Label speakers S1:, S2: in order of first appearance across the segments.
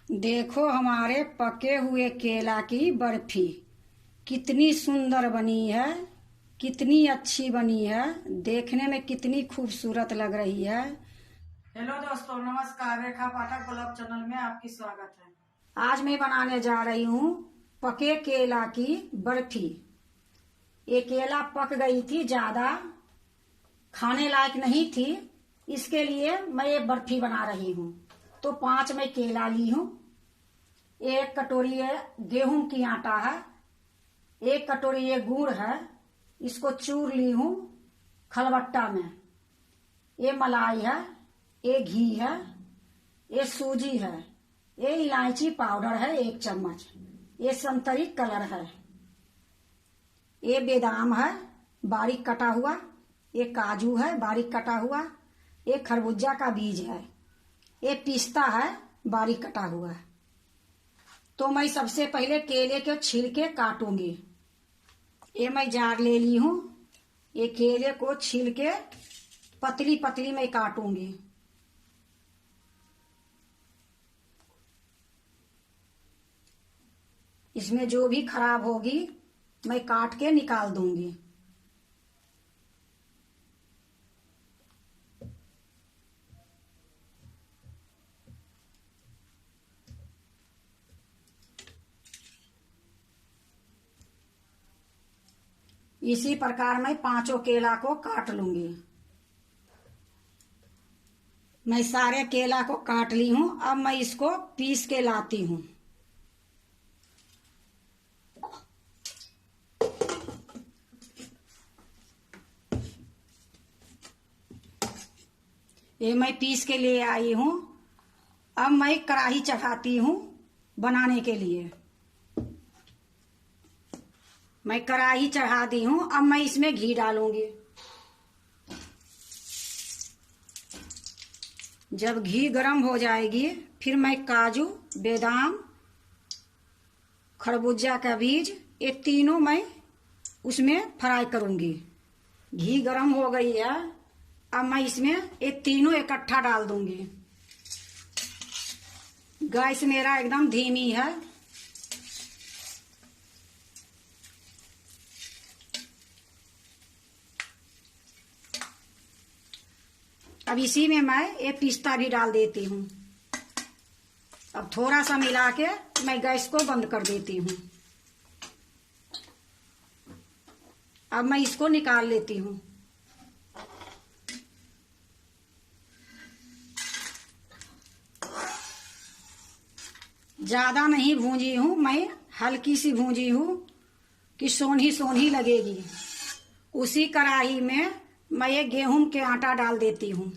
S1: देखो हमारे पके हुए केला की बर्फी कितनी सुंदर बनी है, कितनी अच्छी बनी है, देखने में कितनी खूबसूरत लग रही है। हेलो दोस्तों, नमस्कार। रेखा पाठक ब्लॉग चैनल में आपकी स्वागत है। आज मैं बनाने जा रही हूँ पके केला की बर्फी। ये केला पक गई थी, ज्यादा खाने लायक नहीं थी, इसके लिए मैं ये बर्फी बना रही हूँ। तो 5 मैं केला ली हूँ, 1 कटोरी ये गेहूं की आटा है, 1 कटोरी ये गुड़ है, इसको चूर ली हूँ खलबट्टा में। ये मलाई है, ये घी है, ये सूजी है, ये इलायची पाउडर है 1 चम्मच, ये संतरी कलर है, ये बादाम है बारीक कटा हुआ, ये काजू है बारीक कटा हुआ, ये खरबूजा का बीज है, ये पिस्ता है बारीक कटा हुआ। तो मैं सबसे पहले केले के छिलके काटूंगी। ये मैं जार ले ली हूँ, ये केले को छील के पतली पतली मैं काटूंगी। इसमें जो भी खराब होगी मैं काट के निकाल दूंगी। इसी प्रकार मैं 5 केला को काट लूंगी। मैं सारे केला को काट ली हूं, अब मैं इसको पीस के लाती हूं। ये मैं पीस के ले आई हूं। अब मैं कढ़ाई चढ़ाती हूं बनाने के लिए। मैं कढ़ाई चढ़ा दी हूं, अब मैं इसमें घी डालूंगी। जब घी गर्म हो जाएगी फिर मैं काजू, बादाम, खरबूजा का बीज, ये तीनों मैं उसमें फ्राई करूंगी। घी गर्म हो गई है, अब मैं इसमें ये तीनों इकट्ठा डाल दूंगी। गैस मेरा एकदम धीमी है। अब इसी में मैं ये पिस्ता भी डाल देती हूँ। अब थोड़ा सा मिला के मैं गैस को बंद कर देती हूँ। अब मैं इसको निकाल लेती हूँ। ज्यादा नहीं भूंजी हूँ, मैं हल्की सी भूंजी हूँ कि सोंधी सोंधी लगेगी। उसी कढ़ाई में मैं ये गेहूं के आटा डाल देती हूँ।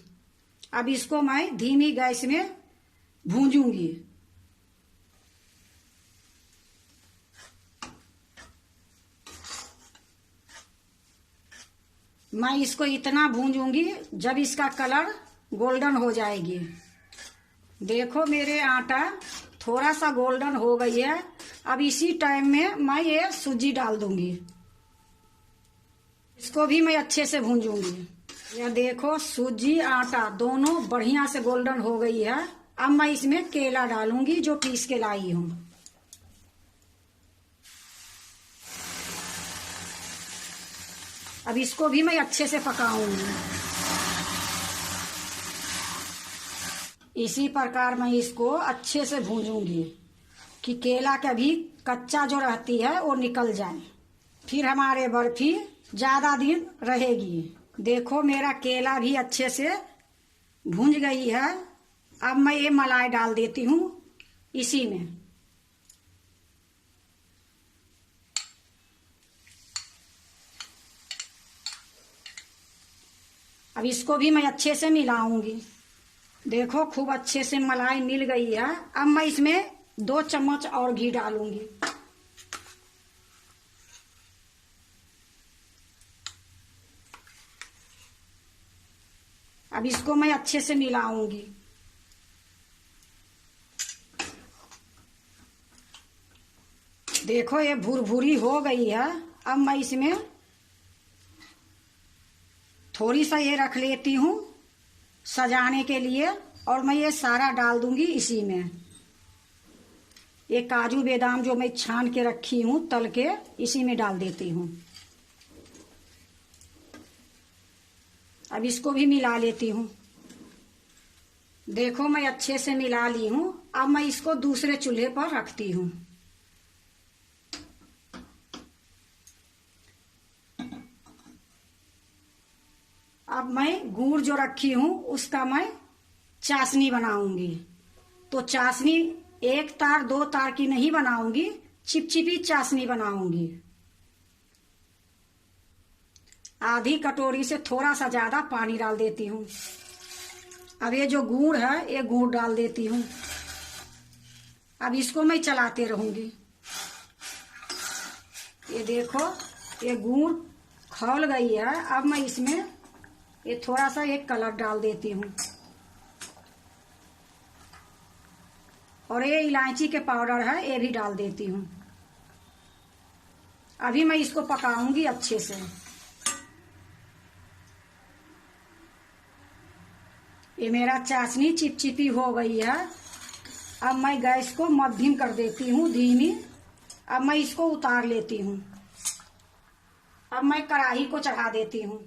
S1: अब इसको मैं धीमी गैस में भूंजूंगी। मैं इसको इतना भूंजूंगी जब इसका कलर गोल्डन हो जाएगी। देखो मेरे आटा थोड़ा सा गोल्डन हो गई है। अब इसी टाइम में मैं ये सूजी डाल दूंगी। इसको भी मैं अच्छे से भूंजूंगी। यह देखो सूजी आटा दोनों बढ़िया से गोल्डन हो गई है। अब मैं इसमें केला डालूंगी जो पीस के लाई हूं। अब इसको भी मैं अच्छे से पकाऊंगी। इसी प्रकार मैं इसको अच्छे से भूंजूंगी कि केला का भी कच्चा जो रहती है वो निकल जाए, फिर हमारे बर्फी ज्यादा दिन रहेगी। देखो मेरा केला भी अच्छे से भूंज गई है। अब मैं ये मलाई डाल देती हूँ इसी में। अब इसको भी मैं अच्छे से मिलाऊंगी। देखो खूब अच्छे से मलाई मिल गई है। अब मैं इसमें 2 चम्मच और घी डालूंगी। अब इसको मैं अच्छे से मिलाऊंगी। देखो ये भुरभुरी हो गई है। अब मैं इसमें थोड़ी सा ये रख लेती हूँ सजाने के लिए, और मैं ये सारा डाल दूंगी इसी में। ये काजू बादाम जो मैं छान के रखी हूँ तल के, इसी में डाल देती हूँ। अब इसको भी मिला लेती हूँ। देखो मैं अच्छे से मिला ली हूँ। अब मैं इसको दूसरे चूल्हे पर रखती हूँ। अब मैं गुड़ जो रखी हूँ उसका मैं चाशनी बनाऊंगी। तो चाशनी 1 तार 2 तार की नहीं बनाऊंगी, चिपचिपी चाशनी बनाऊंगी। आधी कटोरी से थोड़ा सा ज्यादा पानी डाल देती हूँ। अब ये जो गुड़ है ये गुड़ डाल देती हूँ। अब इसको मैं चलाते रहूंगी। ये देखो ये गुड़ खौल गई है। अब मैं इसमें ये थोड़ा सा एक कलर डाल देती हूँ और ये इलायची के पाउडर है ये भी डाल देती हूँ। अभी मैं इसको पकाऊंगी अच्छे से। ये मेरा चाशनी चिपचिपी हो गई है। अब मैं गैस को मध्यम कर देती हूँ, धीमी। अब मैं इसको उतार लेती हूँ। अब मैं कढ़ाई को चढ़ा देती हूँ।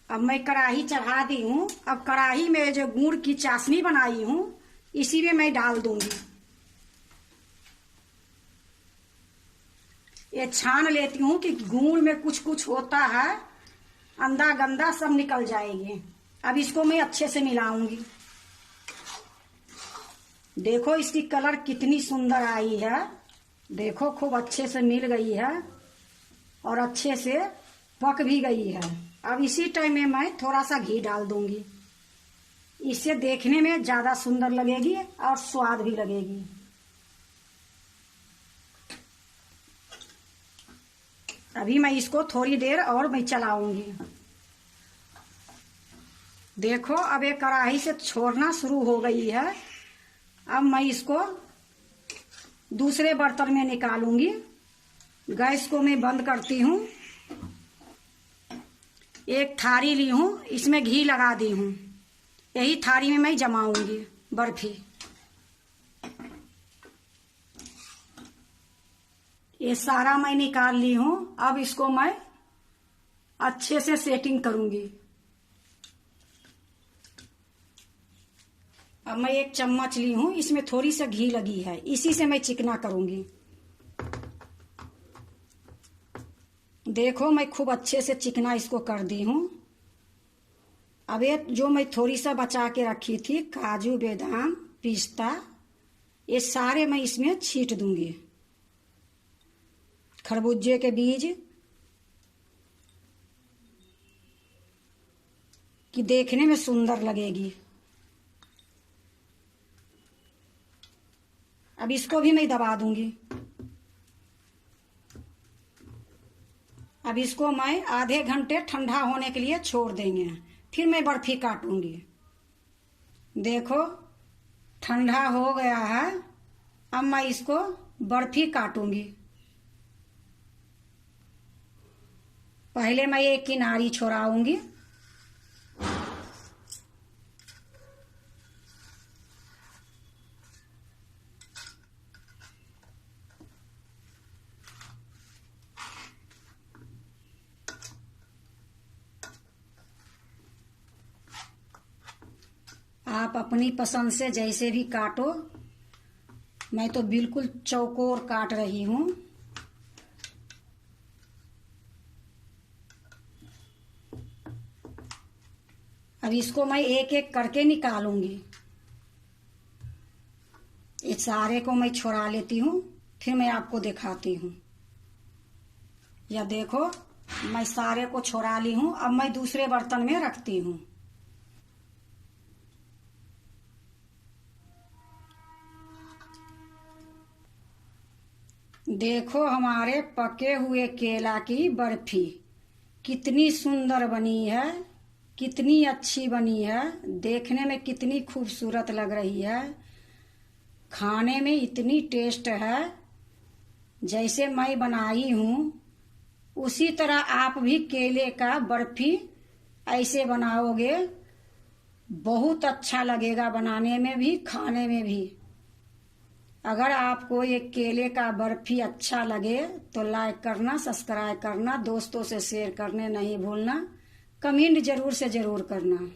S1: अब मैं कढ़ाई चढ़ा दी हूँ। अब कढ़ाई में जो गुड़ की चाशनी बनाई हूँ इसी में मैं डाल दूंगी। ये छान लेती हूँ कि गुड़ में कुछ कुछ होता है, अंधा गंदा सब निकल जाएगी। अब इसको मैं अच्छे से मिलाऊंगी। देखो इसकी कलर कितनी सुंदर आई है। देखो खूब अच्छे से मिल गई है और अच्छे से पक भी गई है। अब इसी टाइम में मैं थोड़ा सा घी डाल दूंगी। इससे देखने में ज्यादा सुंदर लगेगी और स्वाद भी लगेगी। अभी मैं इसको थोड़ी देर और मैं चलाऊंगी। देखो अब ये कढ़ाई से छोड़ना शुरू हो गई है। अब मैं इसको दूसरे बर्तन में निकालूंगी। गैस को मैं बंद करती हूँ। एक थाली ली हूँ, इसमें घी लगा दी हूँ। यही थाली में मैं जमाऊंगी बर्फी। ये सारा मैं निकाल ली हूँ। अब इसको मैं अच्छे से सेटिंग करूंगी। अब मैं एक चम्मच ली हूँ, इसमें थोड़ी सा घी लगी है, इसी से मैं चिकना करूंगी। देखो मैं खूब अच्छे से चिकना इसको कर दी हूँ। अब ये जो मैं थोड़ी सा बचा के रखी थी काजू बादाम पिस्ता, ये सारे मैं इसमें छींट दूंगी। खरबूजे के बीज कि देखने में सुंदर लगेगी। अब इसको भी मैं दबा दूंगी। अब इसको मैं आधे घंटे ठंडा होने के लिए छोड़ देंगे, फिर मैं बर्फी काटूंगी। देखो ठंडा हो गया है। अब मैं इसको बर्फी काटूंगी। पहले मैं एक किनारी छोड़ाऊंगी। आप अपनी पसंद से जैसे भी काटो। मैं तो बिल्कुल चौकोर काट रही हूँ। अब इसको मैं एक एक करके निकालूंगी। इस सारे को मैं छोड़ा लेती हूँ, फिर मैं आपको दिखाती हूँ। या देखो मैं सारे को छोड़ा ली हूँ। अब मैं दूसरे बर्तन में रखती हूँ। देखो हमारे पके हुए केला की बर्फी कितनी सुंदर बनी है, कितनी अच्छी बनी है, देखने में कितनी खूबसूरत लग रही है, खाने में इतनी टेस्ट है। जैसे मैं बनाई हूँ उसी तरह आप भी केले का बर्फी ऐसे बनाओगे, बहुत अच्छा लगेगा बनाने में भी, खाने में भी। अगर आपको ये केले का बर्फी अच्छा लगे तो लाइक करना, सब्सक्राइब करना, दोस्तों से शेयर करने नहीं भूलना, कमेंट जरूर से जरूर करना।